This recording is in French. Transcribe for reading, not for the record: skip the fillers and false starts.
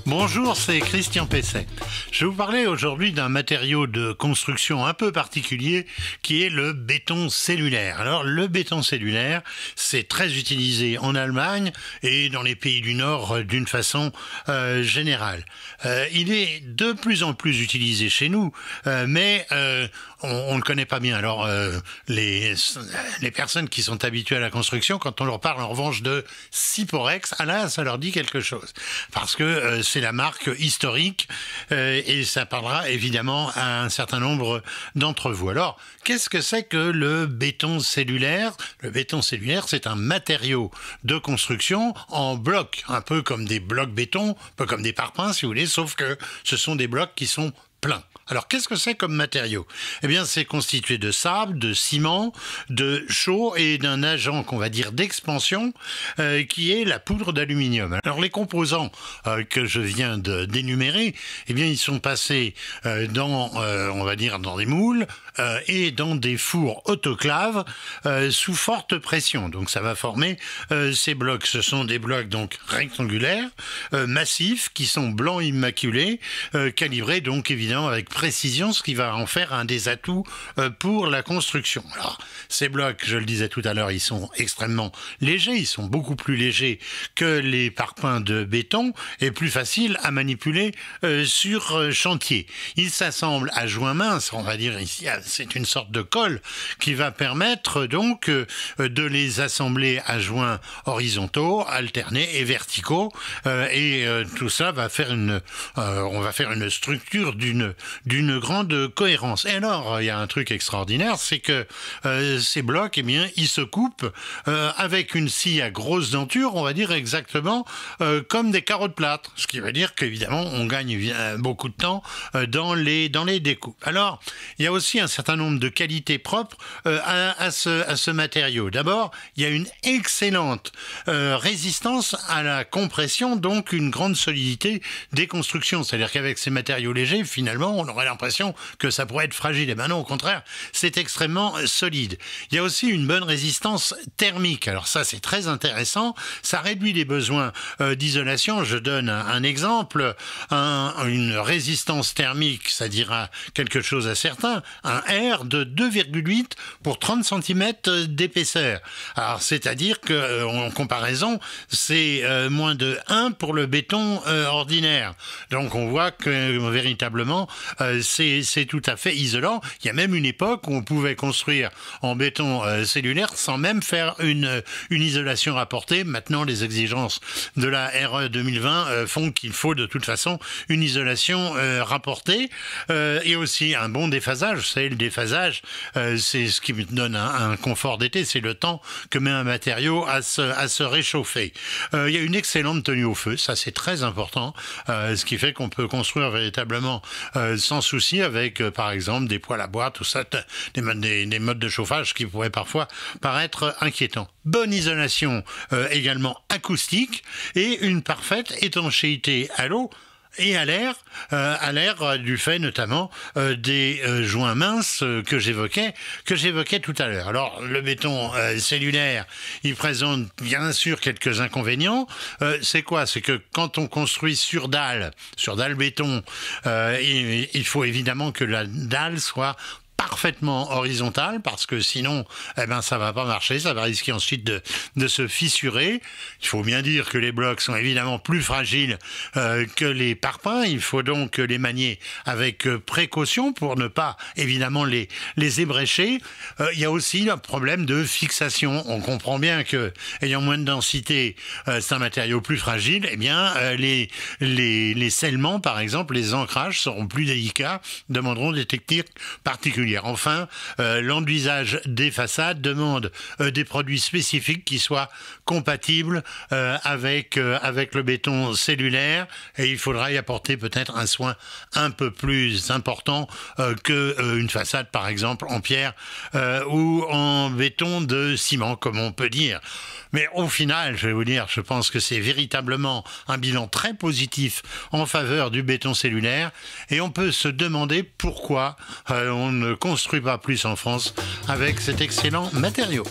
Bonjour, c'est Christian Pesset. Je vais vous parler aujourd'hui d'un matériau de construction un peu particulier qui est le béton cellulaire. Alors, le béton cellulaire, c'est très utilisé en Allemagne et dans les pays du Nord d'une façon générale. Il est de plus en plus utilisé chez nous, mais on ne le connaît pas bien. Alors, les personnes qui sont habituées à la construction, quand on leur parle en revanche de Syporex, là, ça leur dit quelque chose. Parce que c'est la marque historique et ça parlera évidemment à un certain nombre d'entre vous. Alors, qu'est-ce que c'est que le béton cellulaire? Le béton cellulaire, c'est un matériau de construction en blocs, un peu comme des blocs béton, un peu comme des parpaings si vous voulez, sauf que ce sont des blocs qui sont pleins. Alors, qu'est-ce que c'est comme matériau? Eh bien, c'est constitué de sable, de ciment, de chaux et d'un agent qu'on va dire d'expansion qui est la poudre d'aluminium. Alors, les composants que je viens d'énumérer, eh bien, ils sont passés on va dire, dans des moules et dans des fours autoclaves sous forte pression. Donc, ça va former ces blocs. Ce sont des blocs donc rectangulaires, massifs, qui sont blancs immaculés, calibrés donc évidemment avec précision, ce qui va en faire un des atouts pour la construction. Alors, ces blocs, je le disais tout à l'heure, ils sont extrêmement légers, ils sont beaucoup plus légers que les parpaings de béton et plus faciles à manipuler sur chantier. Ils s'assemblent à joints minces, on va dire ici, c'est une sorte de colle qui va permettre donc de les assembler à joints horizontaux, alternés et verticaux, et tout ça va faire on va faire une structure d'une grande cohérence. Et alors, il y a un truc extraordinaire, c'est que ces blocs, eh bien, ils se coupent avec une scie à grosse denture, on va dire exactement comme des carreaux de plâtre. Ce qui veut dire qu'évidemment, on gagne beaucoup de temps dans les découpes. Alors, il y a aussi un certain nombre de qualités propres à ce matériau. D'abord, il y a une excellente résistance à la compression, donc une grande solidité des constructions. C'est-à-dire qu'avec ces matériaux légers, finalement, on aurait l'impression que ça pourrait être fragile. Et ben non, au contraire, c'est extrêmement solide. Il y a aussi une bonne résistance thermique. Alors ça, c'est très intéressant. Ça réduit les besoins d'isolation. Je donne un exemple. Une résistance thermique, ça dira quelque chose à certains. Un R de 2,8 pour 30 cm d'épaisseur. Alors, c'est-à-dire que, en comparaison, c'est moins de 1 pour le béton ordinaire. Donc, on voit que véritablement, c'est tout à fait isolant. Il y a même une époque où on pouvait construire en béton cellulaire sans même faire une isolation rapportée. Maintenant, les exigences de la RE 2020 font qu'il faut de toute façon une isolation rapportée et aussi un bon déphasage. Vous savez, le déphasage, c'est ce qui donne un confort d'été. C'est le temps que met un matériau à se réchauffer. Il y a une excellente tenue au feu. Ça, c'est très important. Ce qui fait qu'on peut construire véritablement sans souci avec, par exemple, des poêles à bois, tout ça, des modes de chauffage qui pourraient parfois paraître inquiétants. Bonne isolation également acoustique et une parfaite étanchéité à l'eau et à l'air du fait notamment des joints minces que j'évoquais tout à l'heure. Alors le béton cellulaire, il présente bien sûr quelques inconvénients. C'est quoi? C'est que quand on construit sur dalle béton, il faut évidemment que la dalle soit parfaitement horizontale parce que sinon ça va pas marcher, ça va risquer ensuite de se fissurer. Il faut bien dire que les blocs sont évidemment plus fragiles que les parpaings, il faut donc les manier avec précaution pour ne pas évidemment les ébrécher. Il y a aussi un problème de fixation. On comprend bien que ayant moins de densité, c'est un matériau plus fragile, les scellements par exemple, les ancrages seront plus délicats, demanderont des techniques particulières. Enfin, l'enduisage des façades demande des produits spécifiques qui soient compatibles avec le béton cellulaire et il faudra y apporter peut-être un soin un peu plus important qu'une façade par exemple en pierre ou en béton de ciment comme on peut dire. Mais au final, je vais vous dire, je pense que c'est véritablement un bilan très positif en faveur du béton cellulaire et on peut se demander pourquoi on ne construit pas plus en France avec cet excellent matériau.